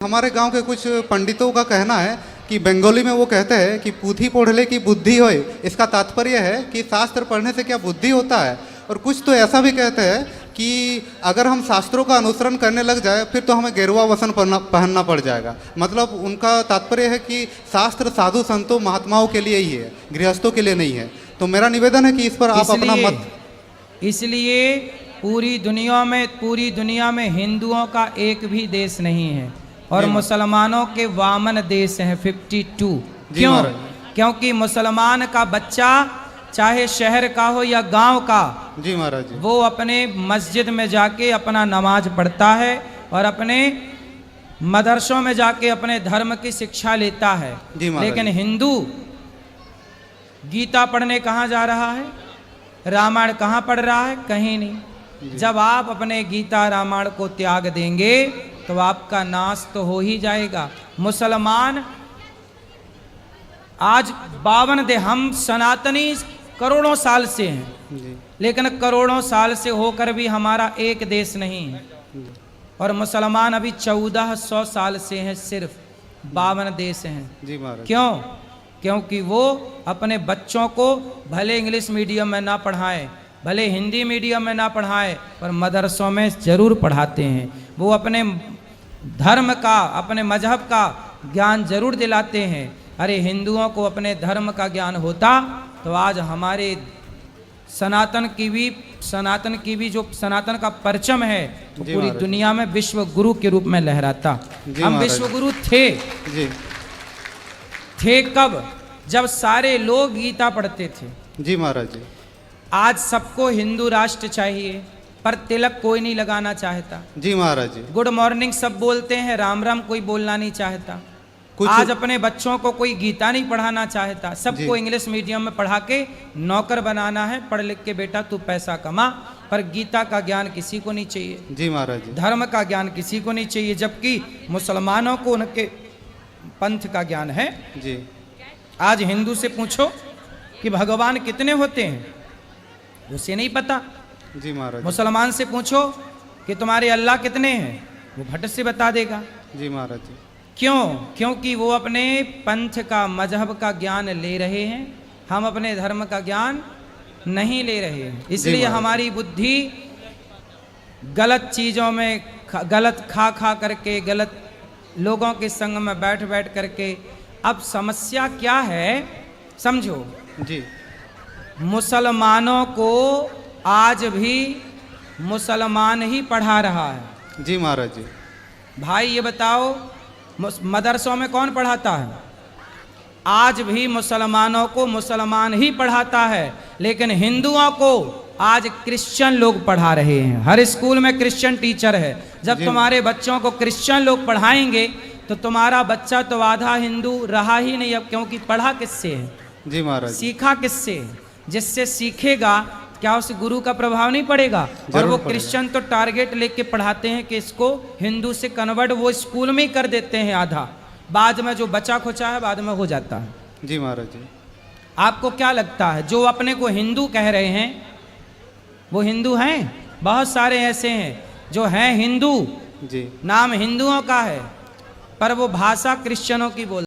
हमारे गांव के कुछ पंडितों का कहना है कि बंगाली में वो कहते हैं कि पूथी पढ़ले की बुद्धि होए। इसका तात्पर्य है कि शास्त्र पढ़ने से क्या बुद्धि होता है। और कुछ तो ऐसा भी कहते हैं कि अगर हम शास्त्रों का अनुसरण करने लग जाए फिर तो हमें गेरुआ वस्त्र पहनना पड़ जाएगा। मतलब उनका तात्पर्य है कि शास्त्र साधु संतों महात्माओं के लिए ही है, गृहस्थों के लिए नहीं है। तो मेरा निवेदन है कि इस पर आप अपना मत। इसलिए पूरी दुनिया में हिंदुओं का एक भी देश नहीं है और मुसलमानों के वामन देश हैं 52। क्यों? क्योंकि मुसलमान का बच्चा चाहे शहर का हो या गांव का, जी महाराज जी, वो अपने मस्जिद में जाके अपना नमाज पढ़ता है और अपने मदरसों में जाके अपने धर्म की शिक्षा लेता है। लेकिन हिंदू गीता पढ़ने कहाँ जा रहा है, रामायण कहाँ पढ़ रहा है? कहीं नहीं। जब आप अपने गीता रामायण को त्याग देंगे तो आपका नाश तो हो ही जाएगा। मुसलमान आज 52 दे, हम सनातनी करोड़ों साल से हैं, लेकिन करोड़ों साल से होकर भी हमारा एक देश नहीं है। और मुसलमान अभी 1400 साल से हैं, सिर्फ 52 देश हैं। जी महाराज। क्यों? क्योंकि वो अपने बच्चों को भले इंग्लिश मीडियम में ना पढ़ाएं, भले हिंदी मीडियम में ना पढ़ाएं, पर मदरसों में जरूर पढ़ाते हैं। वो अपने धर्म का, अपने मजहब का ज्ञान जरूर दिलाते हैं। अरे हिंदुओं को अपने धर्म का ज्ञान होता तो आज हमारे सनातन की भी जो सनातन का परचम है तो पूरी दुनिया में विश्व गुरु के रूप में लहराता। हम विश्व गुरु थे कब? जब सारे लोग गीता पढ़ते थे। जी महाराज जी। आज सबको हिंदू राष्ट्र चाहिए पर तिलक कोई नहीं लगाना चाहता। जी महाराज जी। गुड मॉर्निंग सब बोलते हैं, राम राम कोई बोलना नहीं चाहता। आज अपने बच्चों को कोई गीता नहीं पढ़ाना चाहता, सबको इंग्लिश मीडियम में पढ़ा के नौकर बनाना है। पढ़ लिख के बेटा तू पैसा कमा, पर गीता का ज्ञान किसी को नहीं चाहिए। जी महाराज जी। धर्म का ज्ञान किसी को नहीं चाहिए, जबकि मुसलमानों को उनके पंथ का ज्ञान है। जी। आज हिंदू से पूछो कि भगवान कितने होते हैं, उसे नहीं पता। जी महाराज। मुसलमान से पूछो कि तुम्हारे अल्लाह कितने हैं, वो भट से बता देगा। जी महाराज जी। क्यों? क्योंकि वो अपने पंथ का, मजहब का ज्ञान ले रहे हैं, हम अपने धर्म का ज्ञान नहीं ले रहे हैं। इसलिए हमारी बुद्धि गलत चीजों में, गलत खा करके, गलत लोगों के संग में बैठ करके। अब समस्या क्या है समझो। जी। मुसलमानों को आज भी मुसलमान ही पढ़ा रहा है। जी महाराज जी। भाई ये बताओ, मदरसों में कौन पढ़ाता है? आज भी मुसलमानों को मुसलमान ही पढ़ाता है, लेकिन हिंदुओं को आज क्रिश्चियन लोग पढ़ा रहे हैं। हर स्कूल में क्रिश्चियन टीचर है। जब तुम्हारे बच्चों को क्रिश्चियन लोग पढ़ाएंगे तो तुम्हारा बच्चा तो आधा हिंदू रहा ही नहीं। अब क्योंकि पढ़ा किससे है? जी महाराज। सीखा किससे है? जिससे सीखेगा क्या उस गुरु का प्रभाव नहीं पड़ेगा? और वो क्रिश्चियन तो टारगेट लेके पढ़ाते हैं कि इसको हिंदू से कन्वर्ट वो स्कूल में ही कर देते हैं आधा, बाद में जो बचा खुचा है बाद में हो जाता है। जी महाराज जी। आपको क्या लगता है जो अपने को हिंदू कह रहे हैं वो हिंदू हैं? बहुत सारे ऐसे हैं जो हैं हिंदू, जी, नाम हिंदुओं का है पर वो भाषा क्रिश्चियनों की बोलते